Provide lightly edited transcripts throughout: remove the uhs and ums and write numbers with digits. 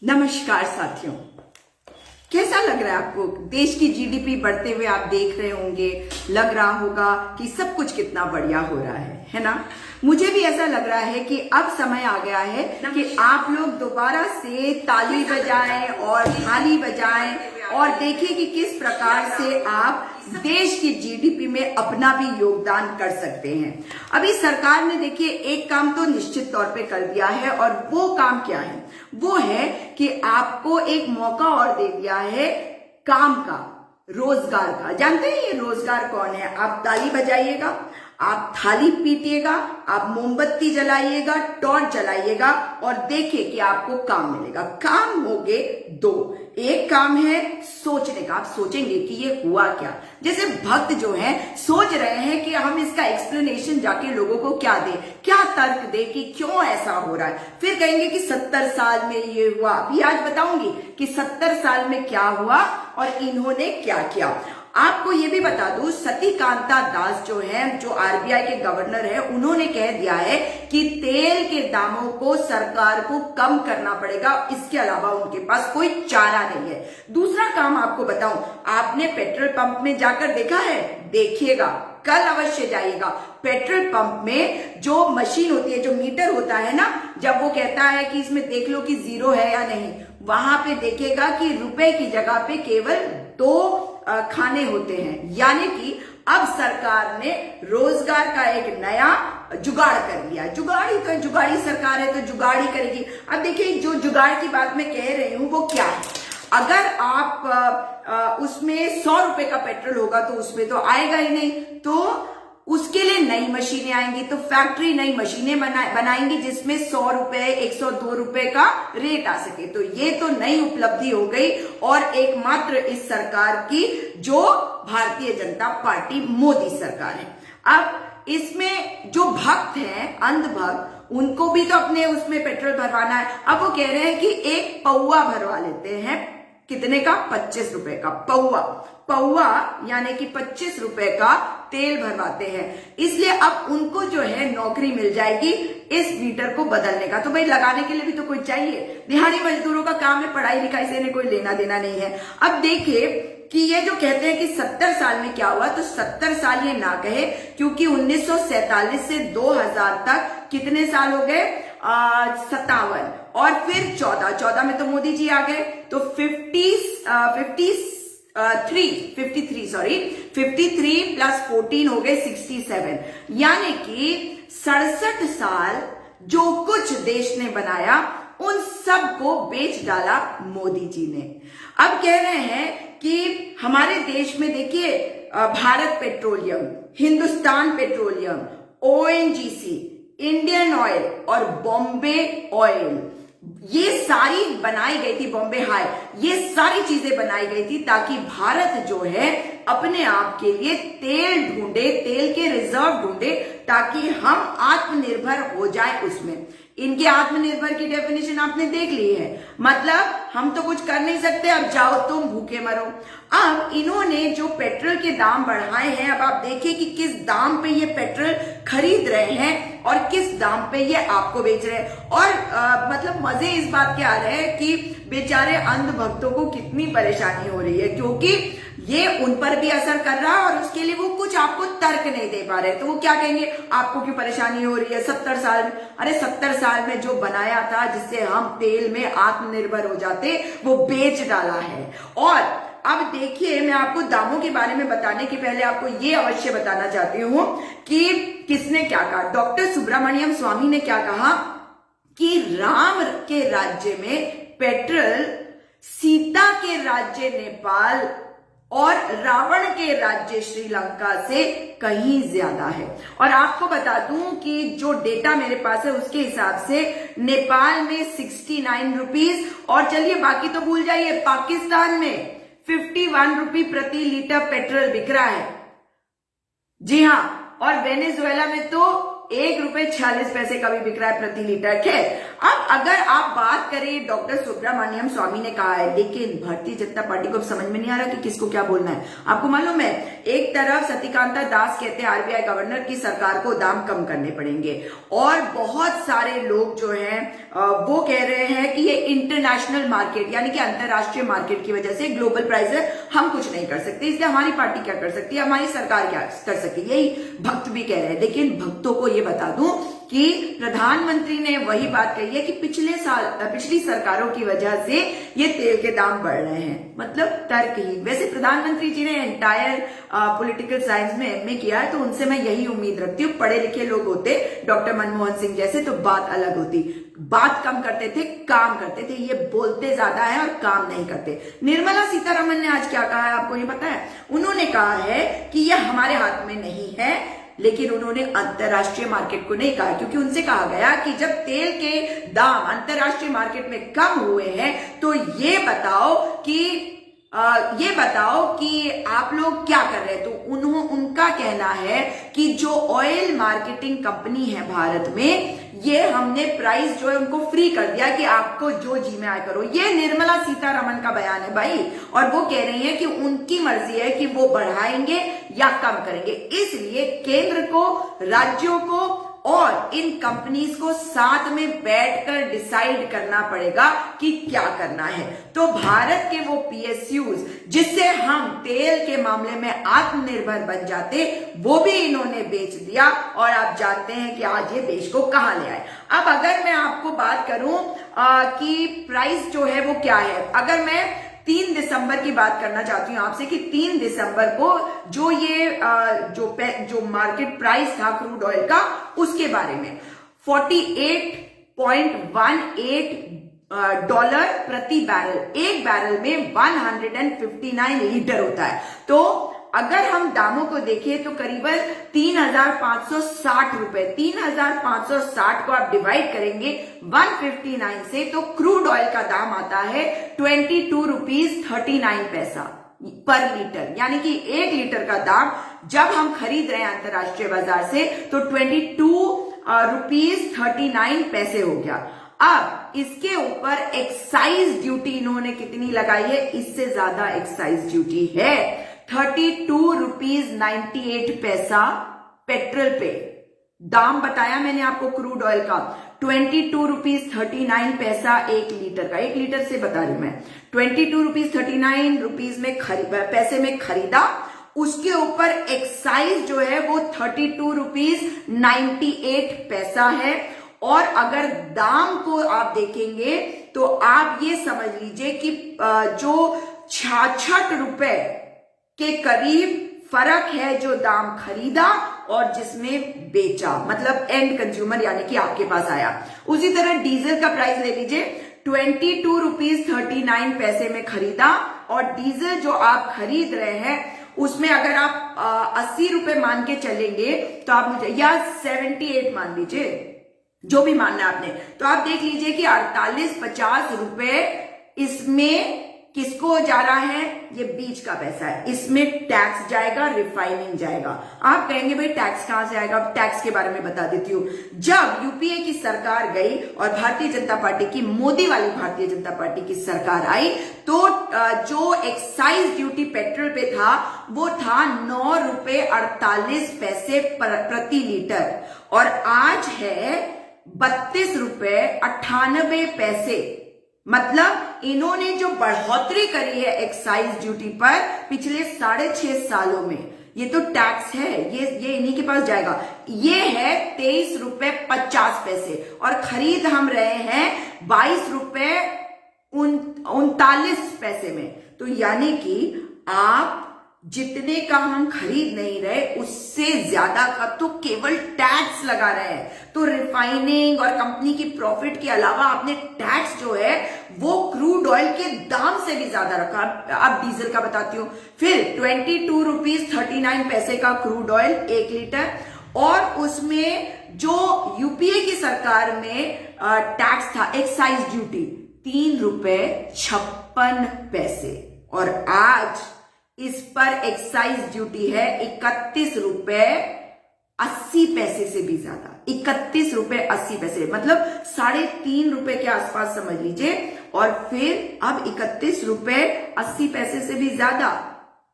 नमस्कार साथियों, कैसा लग रहा है आपको? देश की जीडीपी बढ़ते हुए आप देख रहे होंगे, लग रहा होगा कि सब कुछ कितना बढ़िया हो रहा है ना? मुझे भी ऐसा लग रहा है कि अब समय आ गया है कि आप लोग दोबारा से ताली बजाएं और थाली बजाएं और देखें कि किस प्रकार से आप देश की जीडीपी में अपना भी योगदान कर सकते हैं। अभी सरकार ने देखिए एक काम तो निश्चित तौर पे कर दिया है, और वो काम क्या है? वो है कि आपको एक मौका और दे दिया है काम का, रोजगार का। जानते हैं ये रोजगार कौन है? आप ताली बजाइएगा, आप थाली पीटिएगा, आप मोमबत्ती जलाइएगा, टॉर्च जलाइएगा और देखिए कि आपको काम मिलेगा। काम होंगे दो। एक काम है सोचने का। आप सोचेंगे कि ये हुआ क्या। जैसे भक्त जो हैं सोच रहे हैं कि हम इसका एक्सप्लेनेशन जाके लोगों को क्या दे, क्या तर्क दे कि क्यों ऐसा हो रहा है। फिर कहेंगे कि 70 साल में ये हुआ। अभी आज बताऊंगी कि 70 साल में क्या हुआ और इन्होंने क्या किया। आपको ये भी बता दूं, सती कांता दास जो है, जो आरबीआई के गवर्नर है, उन्होंने कह दिया है कि तेल के दामों को सरकार को कम करना पड़ेगा। इसके अलावा उनके पास कोई चारा नहीं है। दूसरा काम आपको बताऊं, आपने पेट्रोल पंप में जाकर देखा है? देखिएगा, कल अवश्य जाइएगा। पेट्रोल पंप में जो मशीन होती है, जो मीटर होता है ना, जब वो कहता है कि इसमें देख लो कि जीरो है या नहीं, वहां पे देखेगा कि रुपए की जगह पे केवल 2 खाने होते हैं। यानी कि अब सरकार ने रोजगार का एक नया जुगाड़ कर लिया। जुगाड़ी सरकार है तो जुगाड़ी करेगी। अब देखिए, जो जुगाड़ की बात मैं कह रही हूं वो क्या है। अगर आप उसमें 100 रुपए का पेट्रोल होगा तो उसमें तो आएगा ही नहीं, तो उसके लिए नई मशीनें आएंगी। तो फैक्ट्री नई मशीनें बनाएंगी जिसमें 100 रुपए, 102 रुपए का रेट आ सके। तो ये तो नई उपलब्धि हो गई, और एकमात्र इस सरकार की, जो भारतीय जनता पार्टी मोदी सरकार है। अब इसमें जो भक्त हैं, अंधभक्त, उनको भी तो अपने उसमें पेट्रोल भरवाना है। अब वो कह रहे हैं कि एक पौवा भरवा लेते हैं। कितने का? 25 रुपए का पौवा, यानी कि 25 रुपए का तेल भरवाते हैं। इसलिए अब उनको जो है नौकरी मिल जाएगी इस मीटर को बदलने का। तो भाई लगाने के लिए भी तो कोई चाहिए। दिहाड़ी मजदूरों का काम है, पढ़ाई लिखाई से कोई लेना देना नहीं है। अब देखिए कि ये जो कहते हैं कि 70 साल में क्या हुआ, तो 70 साल ये ना कहे, क्योंकि 1947 से 2000 तक कितने साल हो गए? 57, और फिर 14 में तो मोदी जी आ गए, तो 53 प्लस 14 हो गए 67। यानी कि 67 साल जो कुछ देश ने बनाया उन सब को बेच डाला मोदी जी ने। अब कह रहे हैं कि हमारे देश में देखिए, Bharat petroleum, Hindustan petroleum, ONGC, Indian oil और बॉम्बे ऑयल, ये सारी बनाई गई थी, बॉम्बे हाई, ये सारी चीजें बनाई गई थी ताकि भारत जो है अपने आप के लिए तेल ढूंढे, तेल के रिजर्व ढूंढे, ताकि हम आत्मनिर्भर हो जाए उसमें। इनके आत्मनिर्भर की डेफिनेशन आपने देख ली है, मतलब हम तो कुछ कर नहीं सकते, अब जाओ तुम भूखे मरो। अब इन्होंने जो पेट्रोल के दाम बढ़ाए हैं, अब आप देखिए कि किस दाम पे ये पेट्रोल खरीद रहे हैं और किस दाम पे ये आपको बेच रहे हैं। और मतलब मजे इस बात के आ रहे हैं कि बेचारे अंध भक्तों को कितनी परेशानी हो रही है, क्योंकि ये उन पर भी असर कर रहा है और उसके लिए वो कुछ आपको तर्क नहीं दे पा रहे। तो वो क्या कहेंगे? आपको क्यों परेशानी हो रही है 70 साल में? अरे 70 साल में जो बनाया था जिससे हम तेल में आत्मनिर्भर हो जाते, वो बेच डाला है। और अब देखिए, मैं आपको दामों के बारे में बताने के पहले आपको ये अवश्य बताना चाहती हूं कि किसने क्या कहा। डॉक्टर सुब्रमण्यम स्वामी ने क्या कहा कि राम के राज्य में पेट्रोल सीता के राज्य नेपाल और रावण के राज्य श्रीलंका से कहीं ज्यादा है। और आपको बता दूं कि जो डेटा मेरे पास है उसके हिसाब से नेपाल में 69 रुपीज, और चलिए बाकी तो भूल जाइए, पाकिस्तान में 51 रुपये प्रति लीटर पेट्रोल बिक रहा है। जी हाँ, और वेनेजुएला में तो 1 रुपए 46 पैसे का भी बिक रहा है प्रति लीटर। खैर, अब अगर आप बात करें, डॉक्टर सुब्रमण्यम स्वामी ने कहा है, लेकिन भारतीय जनता पार्टी को समझ में नहीं आ रहा कि किसको क्या बोलना है। आपको मालूम है, एक तरफ सतिकांता दास कहते हैं आरबीआई गवर्नर की सरकार को दाम कम करने पड़ेंगे, और बहुत सारे लोग जो हैं वो कह रहे हैं कि ये इंटरनेशनल मार्केट यानी कि अंतरराष्ट्रीय मार्केट की वजह से ग्लोबल प्राइस है, हम कुछ नहीं कर सकते, इसलिए हमारी पार्टी क्या कर सकती है, हमारी सरकार क्या कर सकती है, यही भक्त भी कह रहे हैं। लेकिन भक्तों को ये बता दूं कि प्रधानमंत्री ने वही बात कही है कि पिछली सरकारों की वजह से ये तेल के दाम बढ़ रहे हैं, मतलब तर्कहीन। वैसे प्रधानमंत्री जी ने एंटायर पॉलिटिकल साइंस में एमए किया है, तो उनसे मैं यही उम्मीद रखती हूँ, पढ़े लिखे लोग होते डॉक्टर मनमोहन सिंह जैसे तो बात अलग होती, बात कम करते थे, काम करते थे, ये बोलते ज्यादा है और काम नहीं करते। निर्मला सीतारमण ने आज क्या कहा है आपको ये पता है? उन्होंने कहा है कि यह हमारे हाथ में नहीं है, लेकिन उन्होंने अंतरराष्ट्रीय मार्केट को नहीं कहा, क्योंकि उनसे कहा गया कि जब तेल के दाम अंतरराष्ट्रीय मार्केट में कम हुए हैं तो ये बताओ कि आप लोग क्या कर रहे हैं। तो उनका कहना है कि जो ऑयल मार्केटिंग कंपनी है भारत में, ये हमने प्राइस जो है उनको फ्री कर दिया कि आपको जो जी में आए करो। ये निर्मला सीतारमण का बयान है भाई, और वो कह रही है कि उनकी मर्जी है कि वो बढ़ाएंगे या कम करेंगे। इसलिए केंद्र को, राज्यों को और इन कंपनीज को साथ में बैठकर डिसाइड करना पड़ेगा कि क्या करना है। तो भारत के वो पीएसयूज जिससे हम तेल के मामले में आत्मनिर्भर बन जाते, वो भी इन्होंने बेच दिया, और आप जानते हैं कि आज ये देश को कहां ले आए। अब अगर मैं आपको बात करूं कि प्राइस जो है वो क्या है, अगर मैं 3 दिसंबर की बात करना चाहती हूँ आपसे कि 3 दिसंबर को जो ये जो मार्केट प्राइस था क्रूड ऑयल का, उसके बारे में 48.18 डॉलर प्रति बैरल, एक बैरल में 159 लीटर होता है। तो अगर हम दामों को देखें तो करीबन 3,560 रुपए, 3,560 को आप डिवाइड करेंगे 159 से, तो क्रूड ऑयल का दाम आता है 22 रुपीज 39 पैसा पर लीटर। यानी कि 1 लीटर का दाम जब हम खरीद रहे हैं अंतरराष्ट्रीय बाजार से तो 22 रुपीज 39 पैसे हो गया। अब इसके ऊपर एक्साइज ड्यूटी इन्होंने कितनी लगाई है? इससे ज्यादा एक्साइज ड्यूटी है, 32 रुपीज 98 पैसा पेट्रोल पे। दाम बताया मैंने आपको क्रूड ऑयल का 22 रुपीज 39 पैसा 1 लीटर का, 1 लीटर से बता रही हूं मैं। 22 रुपीज 39 रुपीज में पैसे में खरीदा, उसके ऊपर एक्साइज जो है वो 32 रुपीज 98 पैसा है। और अगर दाम को आप देखेंगे तो आप ये समझ लीजिए कि जो 66 रुपए के करीब फर्क है जो दाम खरीदा और जिसमें बेचा, मतलब एंड कंज्यूमर यानी कि आपके पास आया। उसी तरह डीजल का प्राइस ले लीजिए, 22 रुपीज 39 पैसे में खरीदा, और डीजल जो आप खरीद रहे हैं उसमें अगर आप 80 रुपए मान के चलेंगे तो आप मुझे, या 78 मान लीजिए, जो भी मानना है आपने, तो आप देख लीजिए कि 48-50 रुपए इसमें किसको जा रहा है? ये बीच का पैसा है, इसमें टैक्स जाएगा, रिफाइनिंग जाएगा। आप कहेंगे भाई टैक्स कहां से आएगा? टैक्स के बारे में बता देती हूँ। जब यूपीए की सरकार गई और भारतीय जनता पार्टी की, मोदी वाली भारतीय जनता पार्टी की सरकार आई, तो जो एक्साइज ड्यूटी पेट्रोल पे था वो था 9 रुपए 48 पैसे प्रति लीटर, और आज है 32 रुपए 98 पैसे। मतलब इन्होंने जो बढ़ोतरी करी है एक्साइज ड्यूटी पर पिछले 6.5 सालों में, ये तो टैक्स है, ये इन्हीं के पास जाएगा। ये है 23 रुपए 50 पैसे, और खरीद हम रहे हैं 22 रुपए 39 पैसे में। तो यानी कि आप जितने का हम खरीद नहीं रहे उससे ज्यादा का तो केवल टैक्स लगा रहे हैं। तो रिफाइनिंग और कंपनी की प्रॉफिट के अलावा आपने टैक्स जो है वो क्रूड ऑयल के दाम से भी ज्यादा रखा। अब डीजल का बताती हूँ। फिर 22 रुपीज 39 पैसे का क्रूड ऑयल 1 लीटर, और उसमें जो यूपीए की सरकार में टैक्स था एक्साइज ड्यूटी 3 रुपए 56 पैसे, और आज इस पर एक्साइज ड्यूटी है 31 रुपए 80 पैसे से भी ज्यादा, 31 रुपए 80 पैसे, मतलब 3.5 रुपए के आसपास समझ लीजिए। और फिर अब 31 रुपए 80 पैसे से भी ज्यादा,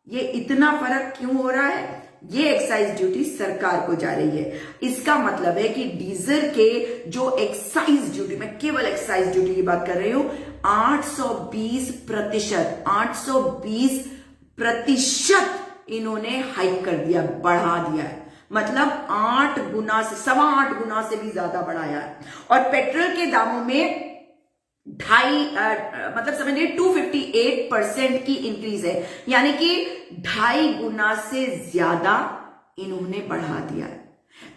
ये इतना फर्क क्यों हो रहा है? ये एक्साइज ड्यूटी सरकार को जा रही है। इसका मतलब है कि डीजल के जो एक्साइज ड्यूटी, मैं केवल एक्साइज ड्यूटी की बात कर रही हूं, 820% इन्होंने हाइक कर दिया, बढ़ा दिया है। मतलब 8 गुना से, 8.25 गुना से भी ज्यादा बढ़ाया है। और पेट्रोल के दामों में मतलब समझिए 258% की इंक्रीज है, यानी कि 2.5 गुना से ज्यादा इन्होंने बढ़ा दिया है।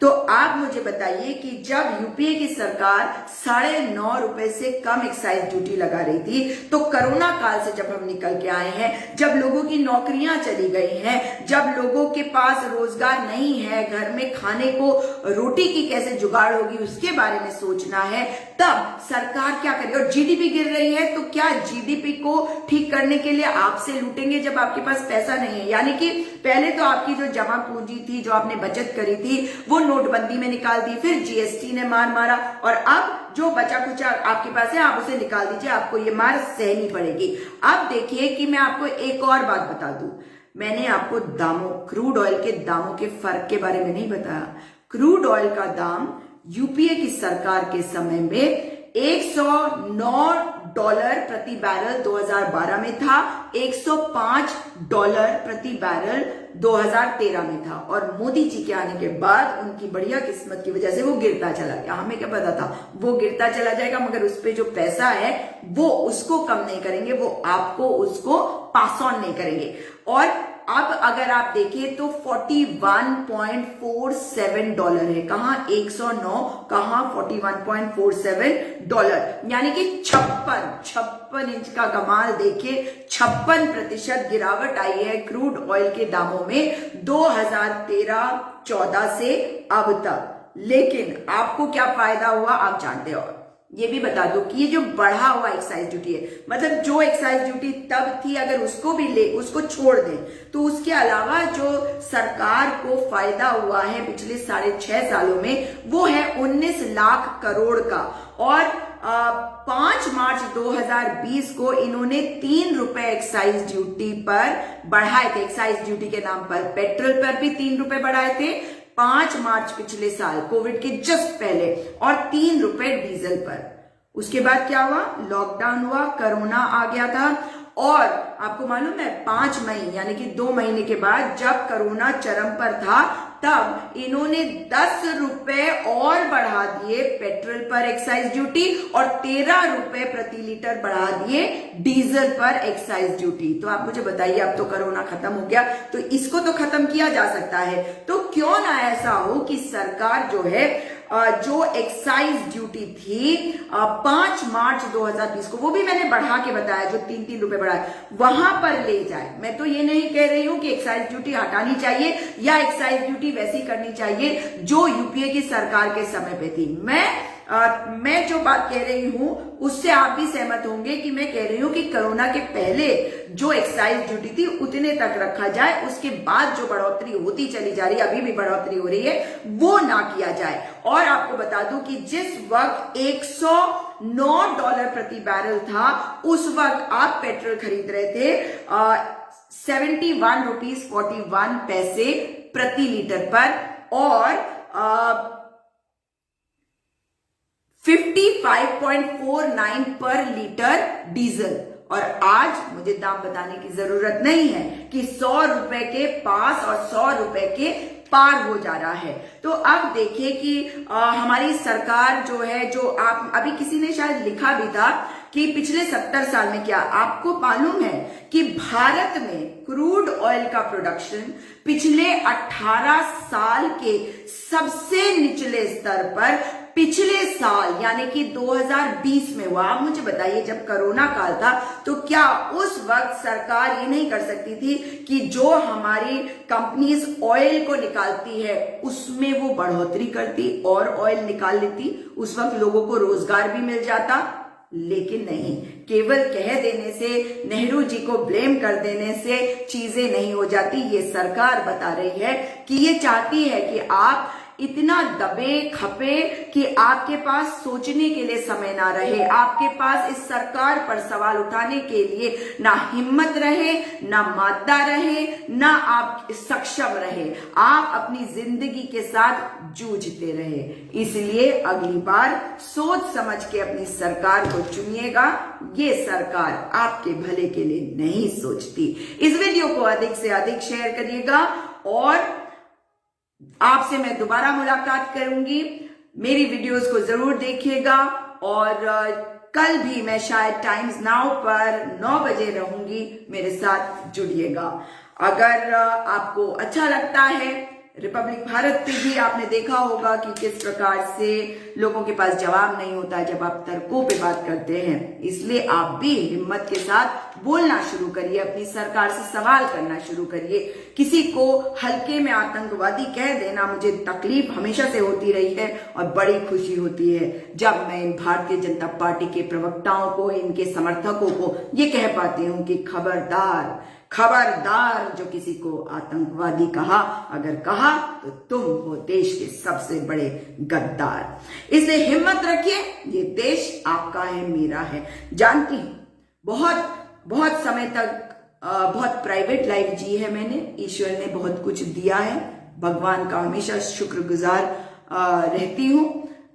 तो आप मुझे बताइए कि जब यूपीए की सरकार 9.5 रुपए से कम एक्साइज ड्यूटी लगा रही थी, तो कोरोना काल से जब हम निकल के आए हैं, जब लोगों की नौकरियां चली गई हैं, जब लोगों के पास रोजगार नहीं है, घर में खाने को रोटी की कैसे जुगाड़ होगी उसके बारे में सोचना है, तब सरकार क्या करेगी? और जीडीपी गिर रही है, तो क्या जीडीपी को ठीक करने के लिए आपसे लूटेंगे जब आपके पास पैसा नहीं है? यानी कि पहले तो आपकी जो जमा पूंजी थी, जो आपने बचत करी थी, वो नोटबंदी में निकाल दी, फिर जीएसटी ने मार मारा, और अब जो बचा कुचा आपके पास है आप उसे निकाल दीजिए, आपको ये मार सहनी पड़ेगी। अब देखिए कि मैं आपको एक और बात बता दूं, मैंने आपको दामों, क्रूड ऑयल के दामों के फर्क के बारे में नहीं बताया। क्रूड ऑयल का दाम यूपीए की सरकार के समय में $109 प्रति बैरल 2012 में था, $105 प्रति बैरल 2013 में था। और मोदी जी के आने के बाद उनकी बढ़िया किस्मत की वजह से वो गिरता चला गया। हमें क्या पता था वो गिरता चला जाएगा, मगर उस पे जो पैसा है वो उसको कम नहीं करेंगे, वो आपको उसको पास ऑन नहीं करेंगे। और अब अगर आप देखें तो $41.47 है, कहां 109, कहां $41.47, यानी कि 56 इंच का कमाल देखिए, 56% गिरावट आई है क्रूड ऑयल के दामों में 2013-14 से अब तक। लेकिन आपको क्या फायदा हुआ आप जानते हो? ये भी बता दो कि ये जो बढ़ा हुआ एक्साइज ड्यूटी है, मतलब जो एक्साइज ड्यूटी तब थी, अगर उसको भी उसको छोड़ दें, तो उसके अलावा जो सरकार को फायदा हुआ है पिछले 6.5 सालों में, वो है 19 लाख करोड़ का। और 5 मार्च 2020 को इन्होंने 3 रुपए एक्साइज ड्यूटी पर बढ़ाए थे। एक्साइज ड्यूटी के नाम पर पेट्रोल पर भी 3 रुपए बढ़ाए थे 5 मार्च पिछले साल, कोविड के जस्ट पहले, और 3 रुपए डीजल पर। उसके बाद क्या हुआ? लॉकडाउन हुआ, कोरोना आ गया था, और आपको मालूम है 5 मई यानी कि 2 महीने के बाद जब कोरोना चरम पर था, तब इन्होंने 10 रुपए और बढ़ा दिए पेट्रोल पर एक्साइज ड्यूटी, और 13 रुपए प्रति लीटर बढ़ा दिए डीजल पर एक्साइज ड्यूटी। तो आप मुझे बताइए, अब तो कोरोना खत्म हो गया, तो इसको तो खत्म किया जा सकता है। तो क्यों ना ऐसा हो कि सरकार जो है जो एक्साइज ड्यूटी थी 5 मार्च 2020 को, वो भी मैंने बढ़ा के बताया, जो 3-3 रुपए बढ़ाए, वहां पर ले जाए। मैं तो ये नहीं कह रही हूं कि एक्साइज ड्यूटी हटानी चाहिए या एक्साइज ड्यूटी वैसी करनी चाहिए जो यूपीए की सरकार के समय पे थी। मैं जो बात कह रही हूं उससे आप भी सहमत होंगे कि मैं कह रही हूं कि कोरोना के पहले जो एक्साइज ड्यूटी थी उतने तक रखा जाए, उसके बाद जो बढ़ोतरी होती चली जा रही है, अभी भी बढ़ोतरी हो रही है, वो ना किया जाए। और आपको बता दूं कि जिस वक्त $109 प्रति बैरल था, उस वक्त आप पेट्रोल खरीद रहे थे 71 रुपीज 41 पैसे प्रति लीटर पर, और 55.49 पर लीटर डीजल। और आज मुझे दाम बताने की जरूरत नहीं है कि 100 रुपए के पास और 100 रुपए के पार हो जा रहा है। तो अब देखिए कि हमारी सरकार जो है, जो आप अभी किसी ने शायद लिखा भी था कि पिछले 70 साल में क्या आपको मालूम है कि भारत में क्रूड ऑयल का प्रोडक्शन पिछले 18 साल के सबसे निचले स्तर पर पिछले साल यानी कि 2020 में हुआ। आप मुझे बताइए, जब कोरोना काल था तो क्या उस वक्त सरकार ये नहीं कर सकती थी कि जो हमारी कंपनीज ऑयल को निकालती है उसमें वो बढ़ोतरी करती और ऑयल निकाल लेती, उस वक्त लोगों को रोजगार भी मिल जाता? लेकिन नहीं, केवल कह देने से, नेहरू जी को ब्लेम कर देने से चीजें नहीं हो जाती। ये सरकार बता रही है कि ये चाहती है कि आप इतना दबे खपे कि आपके पास सोचने के लिए समय ना रहे, आपके पास इस सरकार पर सवाल उठाने के लिए ना हिम्मत रहे, ना मादा रहे, ना आप सक्षम रहे, आप अपनी जिंदगी के साथ जूझते रहे। इसलिए अगली बार सोच समझ के अपनी सरकार को चुनिएगा। ये सरकार आपके भले के लिए नहीं सोचती। इस वीडियो को अधिक से अधिक शेयर करिएगा और आपसे मैं दोबारा मुलाकात करूंगी। मेरी वीडियोस को जरूर देखिएगा और कल भी मैं शायद टाइम्स नाउ पर 9 बजे रहूंगी, मेरे साथ जुड़िएगा। अगर आपको अच्छा लगता है, रिपब्लिक भारत पे भी आपने देखा होगा कि किस प्रकार से लोगों के पास जवाब नहीं होता जब आप तर्कों पे बात करते हैं। इसलिए आप भी हिम्मत के साथ बोलना शुरू करिए, अपनी सरकार से सवाल करना शुरू करिए। किसी को हल्के में आतंकवादी कह देना मुझे तकलीफ हमेशा से होती रही है और बड़ी खुशी होती है जब मैं इन भारतीय जनता पार्टी के प्रवक्ताओं को, इनके समर्थकों को ये कह पाती हूं कि खबरदार खबरदार, जो किसी को आतंकवादी कहा, अगर कहा तो तुम हो देश के सबसे बड़े गद्दार। इसलिए हिम्मत रखिए, ये देश आपका है, मेरा है। जानती हूं बहुत समय तक बहुत प्राइवेट लाइफ जी है मैंने, ईश्वर ने बहुत कुछ दिया है, भगवान का हमेशा शुक्रगुजार रहती हूं।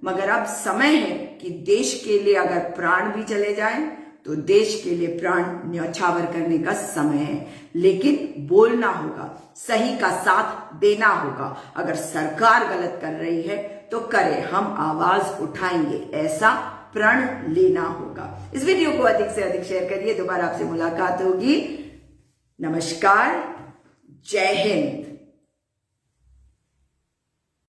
मगर अब समय है कि देश के लिए अगर प्राण भी चले जाएं तो देश के लिए प्राण न्यौछावर करने का समय है। लेकिन बोलना होगा, सही का साथ देना होगा। अगर सरकार गलत कर रही है तो करे, हम आवाज उठाएंगे, ऐसा प्रण लेना होगा। इस वीडियो को अधिक से अधिक शेयर करिए। दोबारा आपसे मुलाकात होगी। नमस्कार, जय हिंद।